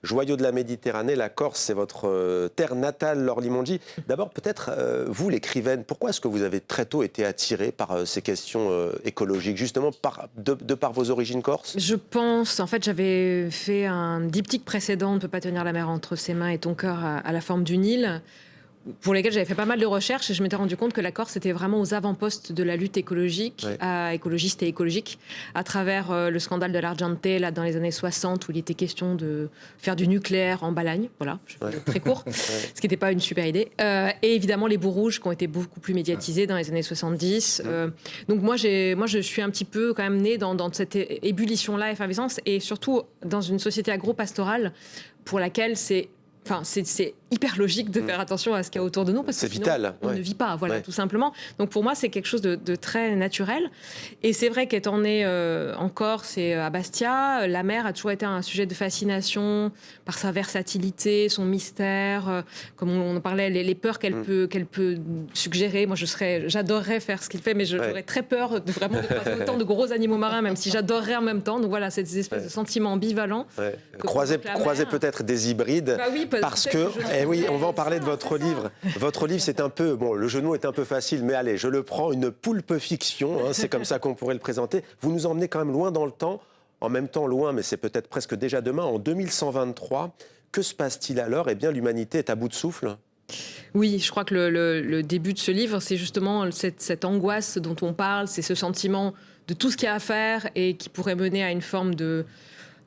joyau de la Méditerranée, la Corse, c'est votre terre natale, Laure Limongi. D'abord, peut-être, vous, l'écrivaine, pourquoi est-ce que vous avez très tôt été attirée par ces questions écologiques, justement de par vos origines corses? Je pense, en fait, j'avais fait un diptyque précédent, On ne peut pas tenir la mer entre ses mains et ton cœur à la forme du Nil, pour lesquels j'avais fait pas mal de recherches et je m'étais rendu compte que la Corse était vraiment aux avant-postes de la lutte écologique, écologiste et écologique, à travers le scandale de l'Argente, là, dans les années 60, où il était question de faire du nucléaire en Balagne, voilà, je fais très court, ce qui n'était pas une super idée. Et évidemment, les bouts rouges qui ont été beaucoup plus médiatisés dans les années 70. Donc moi, je suis un petit peu quand même née dans cette ébullition-là, effervescence, et surtout dans une société agro-pastorale pour laquelle c'est hyper logique de faire attention à ce qu'il y a autour de nous, parce que sinon, vital, on ne vit pas, voilà, tout simplement. Donc pour moi, c'est quelque chose de très naturel. Et c'est vrai qu'étant née en Corse et à Bastia, la mer a toujours été un sujet de fascination par sa versatilité, son mystère, comme on en parlait, les peurs qu'elle peut suggérer. Moi, j'adorerais faire ce qu'il fait, mais j'aurais très peur de croiser autant de gros animaux marins, même si j'adorerais en même temps. Donc voilà, cette espèce de sentiment ambivalent. Croiser peut-être des hybrides. Bah oui, parce que, oui, on va en parler de votre livre. Votre livre, c'est un peu, bon, le jeu de mots est un peu facile, mais allez, je le prends, une poulpe fiction, hein, c'est comme ça qu'on pourrait le présenter. Vous nous emmenez quand même loin dans le temps, en même temps loin, mais c'est peut-être presque déjà demain, en 2123. Que se passe-t-il alors? Eh bien, l'humanité est à bout de souffle. Oui, je crois que le début de ce livre, c'est justement cette angoisse dont on parle, c'est ce sentiment de tout ce qu'il y a à faire et qui pourrait mener à une forme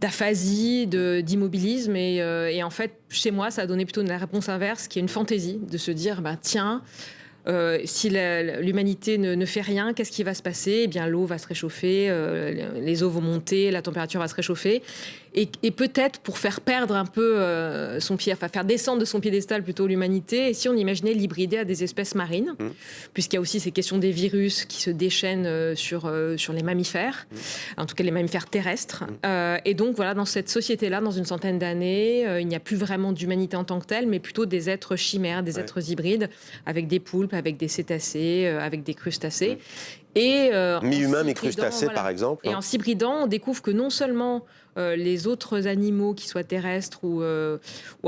d'aphasie, d'immobilisme. Et en fait, chez moi, ça a donné plutôt une réponse inverse, qui est une fantaisie, de se dire, tiens, si l'humanité ne fait rien, qu'est-ce qui va se passer? Eh bien, l'eau va se réchauffer, les eaux vont monter, la température va se réchauffer. Et peut-être pour faire perdre un peu faire descendre de son piédestal plutôt l'humanité, et si on imaginait l'hybrider à des espèces marines, puisqu'il y a aussi ces questions des virus qui se déchaînent sur les mammifères, en tout cas les mammifères terrestres. Et donc voilà, dans cette société-là, dans une centaine d'années, il n'y a plus vraiment d'humanité en tant que telle, mais plutôt des êtres chimères, des êtres hybrides, avec des poulpes, avec des cétacés, avec des crustacés. Mi-humain, mi-crustacé, par exemple. Et en s'hybridant, on découvre que non seulement les autres animaux, qu'ils soient terrestres ou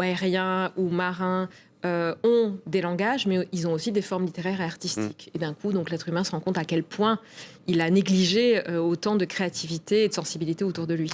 aériens ou marins, ont des langages, mais ils ont aussi des formes littéraires et artistiques. Et d'un coup, donc, l'être humain se rend compte à quel point il a négligé autant de créativité et de sensibilité autour de lui.